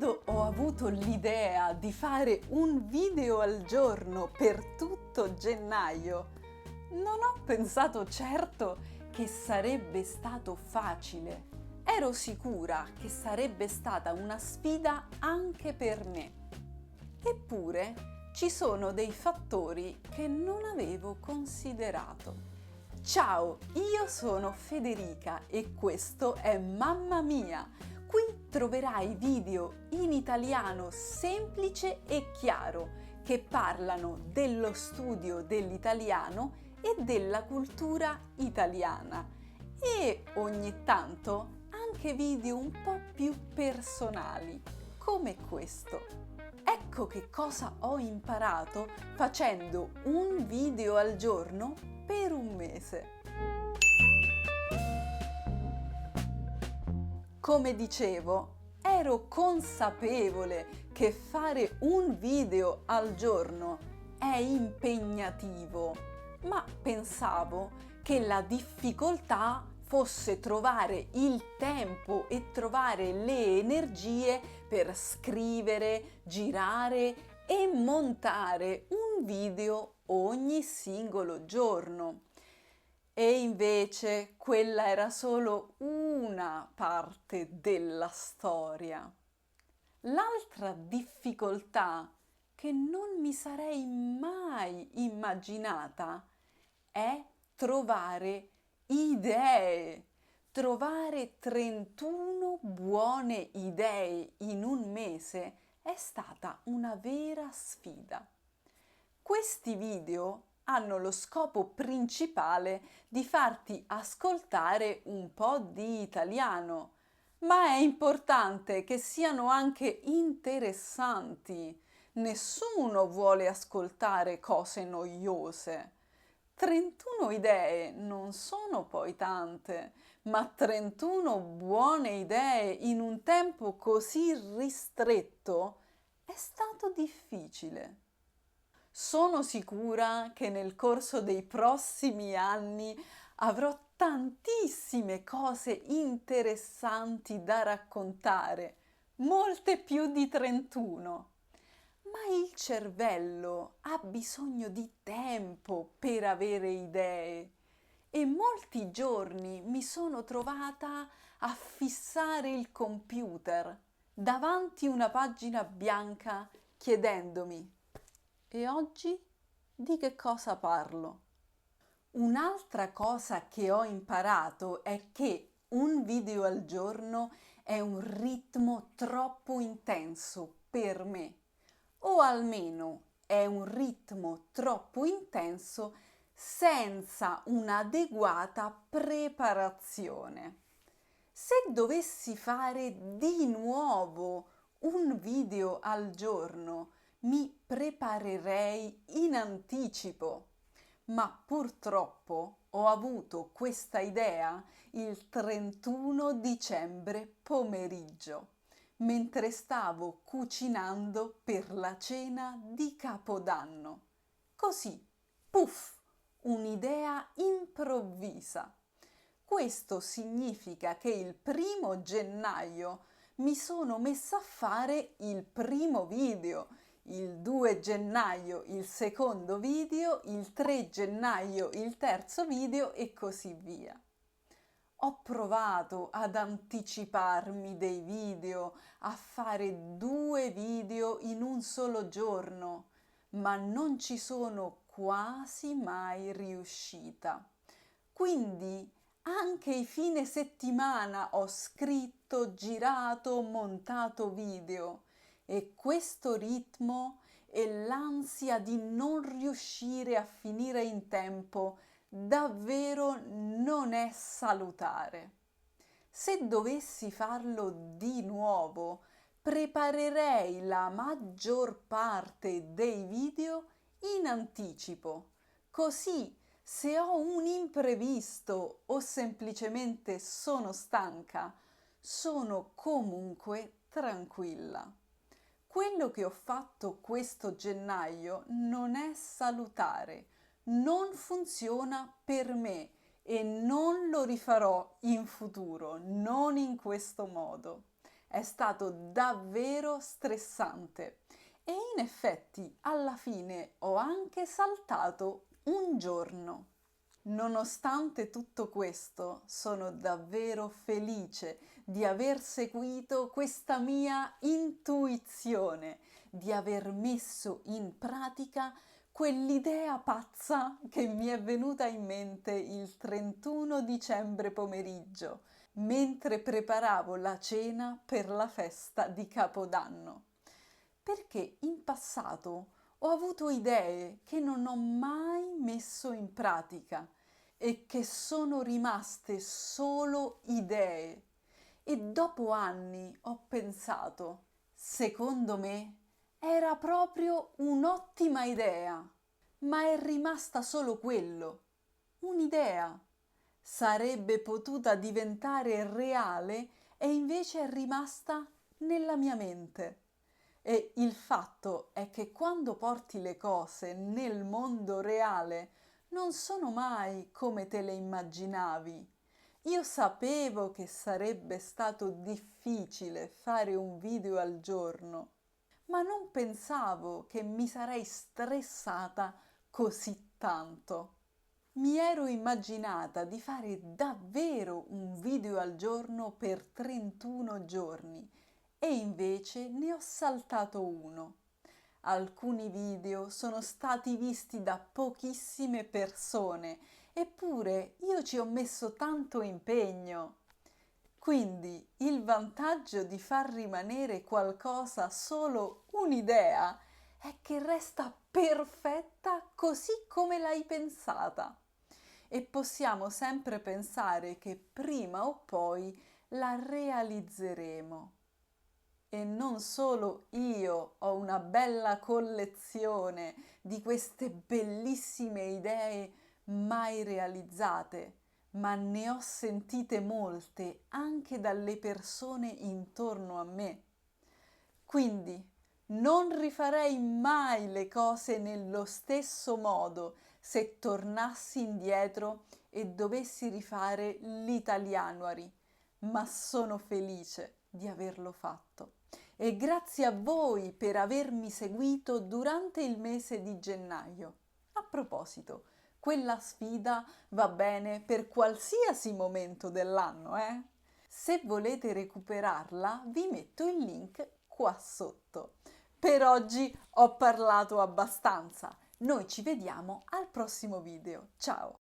Quando ho avuto l'idea di fare un video al giorno per tutto gennaio, non ho pensato certo che sarebbe stato facile. Ero sicura che sarebbe stata una sfida anche per me. Eppure ci sono dei fattori che non avevo considerato. Ciao, io sono Federica e questo è Mamma Mia. Qui troverai video in italiano semplice e chiaro che parlano dello studio dell'italiano e della cultura italiana e ogni tanto anche video un po' più personali, come questo. Ecco che cosa ho imparato facendo un video al giorno per un mese. Come dicevo, ero consapevole che fare un video al giorno è impegnativo, ma pensavo che la difficoltà fosse trovare il tempo e trovare le energie per scrivere, girare e montare un video ogni singolo giorno. E invece quella era solo una parte della storia. L'altra difficoltà che non mi sarei mai immaginata è trovare idee. Trovare 31 buone idee in un mese è stata una vera sfida. Questi video hanno lo scopo principale di farti ascoltare un po' di italiano, ma è importante che siano anche interessanti. Nessuno vuole ascoltare cose noiose. 31 idee non sono poi tante, ma 31 buone idee in un tempo così ristretto è stato difficile. Sono sicura che nel corso dei prossimi anni avrò tantissime cose interessanti da raccontare, molte più di 31. Ma il cervello ha bisogno di tempo per avere idee e molti giorni mi sono trovata a fissare il computer davanti una pagina bianca chiedendomi: e oggi di che cosa parlo? Un'altra cosa che ho imparato è che un video al giorno è un ritmo troppo intenso per me, o almeno è un ritmo troppo intenso senza un'adeguata preparazione. Se dovessi fare di nuovo un video al giorno, mi preparerei in anticipo, ma purtroppo ho avuto questa idea il 31 dicembre pomeriggio, mentre stavo cucinando per la cena di Capodanno. Così, puff, un'idea improvvisa. Questo significa che il 1 gennaio mi sono messa a fare il primo video, il 2 gennaio il secondo video, il 3 gennaio il terzo video e così via. Ho provato ad anticiparmi dei video, a fare 2 video in un solo giorno, ma non ci sono quasi mai riuscita. Quindi anche i fine settimana ho scritto, girato, montato video e questo ritmo e l'ansia di non riuscire a finire in tempo davvero non è salutare. Se dovessi farlo di nuovo, preparerei la maggior parte dei video in anticipo, così se ho un imprevisto o semplicemente sono stanca, sono comunque tranquilla. Quello che ho fatto questo gennaio non è salutare, non funziona per me e non lo rifarò in futuro, non in questo modo. È stato davvero stressante e in effetti alla fine ho anche saltato un giorno. Nonostante tutto questo, sono davvero felice di aver seguito questa mia intuizione, di aver messo in pratica quell'idea pazza che mi è venuta in mente il 31 dicembre pomeriggio, mentre preparavo la cena per la festa di Capodanno. Perché in passato ho avuto idee che non ho mai messo in pratica e che sono rimaste solo idee. E dopo anni ho pensato, secondo me era proprio un'ottima idea, ma è rimasta solo quello, un'idea. Sarebbe potuta diventare reale e invece è rimasta nella mia mente. E il fatto è che quando porti le cose nel mondo reale non sono mai come te le immaginavi. Io sapevo che sarebbe stato difficile fare un video al giorno, ma non pensavo che mi sarei stressata così tanto. Mi ero immaginata di fare davvero un video al giorno per 31 giorni e invece ne ho saltato uno. Alcuni video sono stati visti da pochissime persone, eppure io ci ho messo tanto impegno. Quindi il vantaggio di far rimanere qualcosa solo un'idea è che resta perfetta così come l'hai pensata. E possiamo sempre pensare che prima o poi la realizzeremo. E non solo io ho una bella collezione di queste bellissime idee mai realizzate, ma ne ho sentite molte anche dalle persone intorno a me. Quindi non rifarei mai le cose nello stesso modo se tornassi indietro e dovessi rifare l'Italianuary, ma sono felice di averlo fatto. E grazie a voi per avermi seguito durante il mese di gennaio. A proposito, quella sfida va bene per qualsiasi momento dell'anno, eh? Se volete recuperarla, vi metto il link qua sotto. Per oggi ho parlato abbastanza. Noi ci vediamo al prossimo video. Ciao!